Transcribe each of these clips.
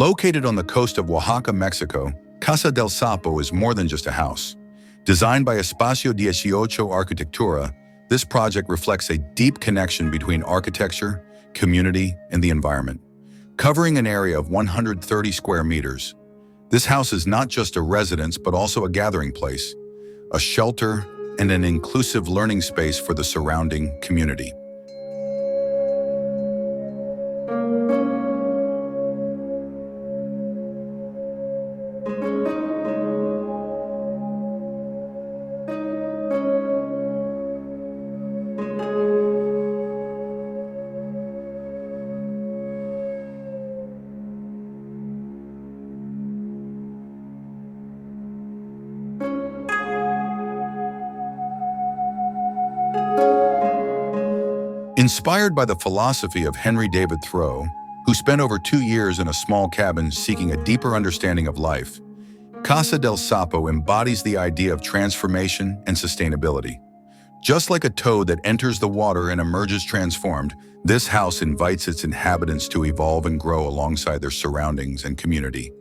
Located on the coast of Oaxaca, Mexico, Casa del Sapo is more than just a house. Designed by Espacio 18 Arquitectura, this project reflects a deep connection between architecture, community, and the environment. Covering an area of 130 square meters, this house is not just a residence but also a gathering place, a shelter, and an inclusive learning space for the surrounding community. Inspired by the philosophy of Henry David Thoreau, who spent over 2 years in a small cabin seeking a deeper understanding of life, Casa del Sapo embodies the idea of transformation and sustainability. Just like a toad that enters the water and emerges transformed, this house invites its inhabitants to evolve and grow alongside their surroundings and community.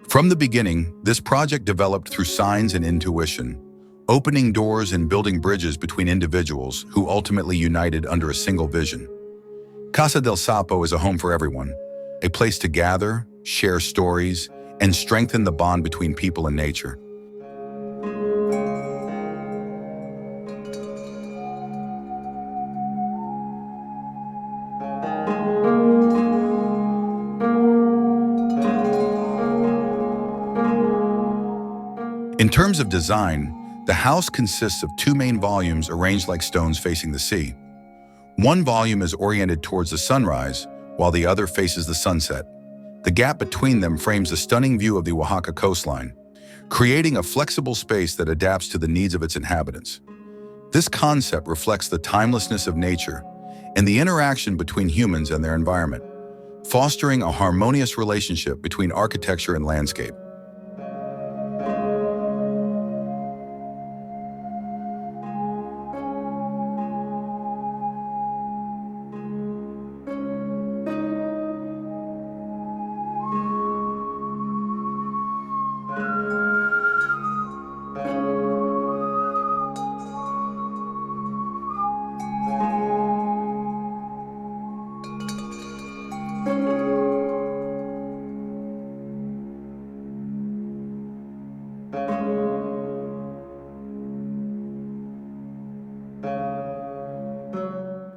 From the beginning, this project developed through signs and intuition, opening doors and building bridges between individuals who ultimately united under a single vision. Casa del Sapo is a home for everyone, a place to gather, share stories, and strengthen the bond between people and nature. In terms of design, the house consists of 2 main volumes arranged like stones facing the sea. One volume is oriented towards the sunrise, while the other faces the sunset. The gap between them frames a stunning view of the Oaxaca coastline, creating a flexible space that adapts to the needs of its inhabitants. This concept reflects the timelessness of nature and the interaction between humans and their environment, fostering a harmonious relationship between architecture and landscape.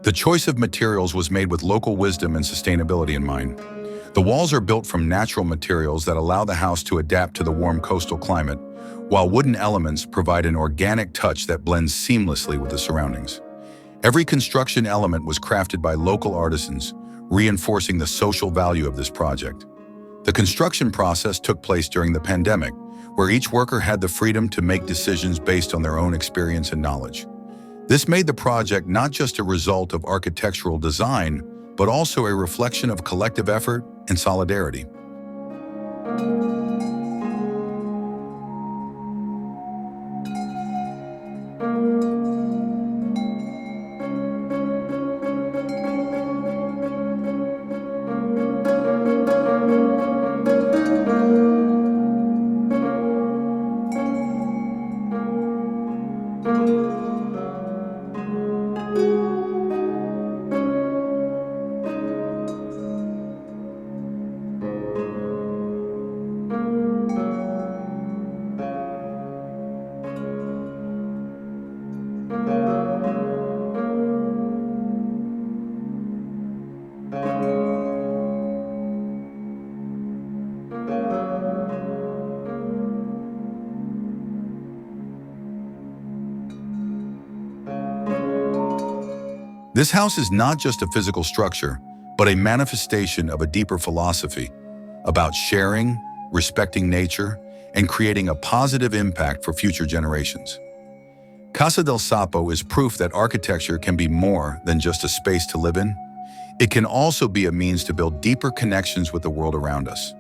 The choice of materials was made with local wisdom and sustainability in mind. The walls are built from natural materials that allow the house to adapt to the warm coastal climate, while wooden elements provide an organic touch that blends seamlessly with the surroundings. Every construction element was crafted by local artisans, reinforcing the social value of this project. The construction process took place during the pandemic, where each worker had the freedom to make decisions based on their own experience and knowledge. This made the project not just a result of architectural design, but also a reflection of collective effort and solidarity. This house is not just a physical structure, but a manifestation of a deeper philosophy about sharing, respecting nature, and creating a positive impact for future generations. Casa del Sapo is proof that architecture can be more than just a space to live in. It can also be a means to build deeper connections with the world around us.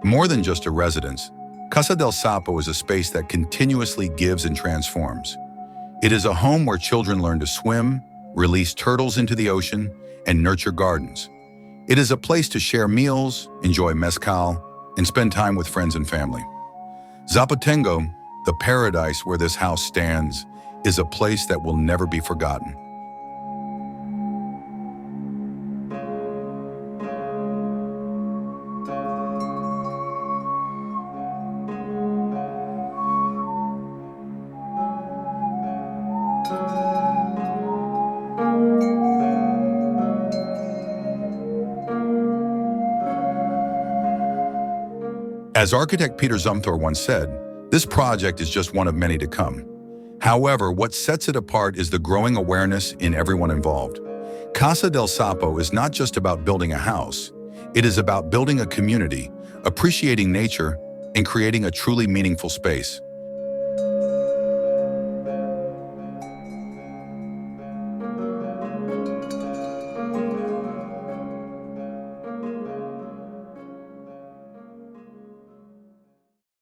More than just a residence, Casa del Sapo is a space that continuously gives and transforms. It is a home where children learn to swim, release turtles into the ocean, and nurture gardens. It is a place to share meals, enjoy mezcal, and spend time with friends and family. Zapotengo, the paradise where this house stands, is a place that will never be forgotten. As architect Peter Zumthor once said, this project is just one of many to come. However, what sets it apart is the growing awareness in everyone involved. Casa del Sapo is not just about building a house. It is about building a community, appreciating nature, and creating a truly meaningful space.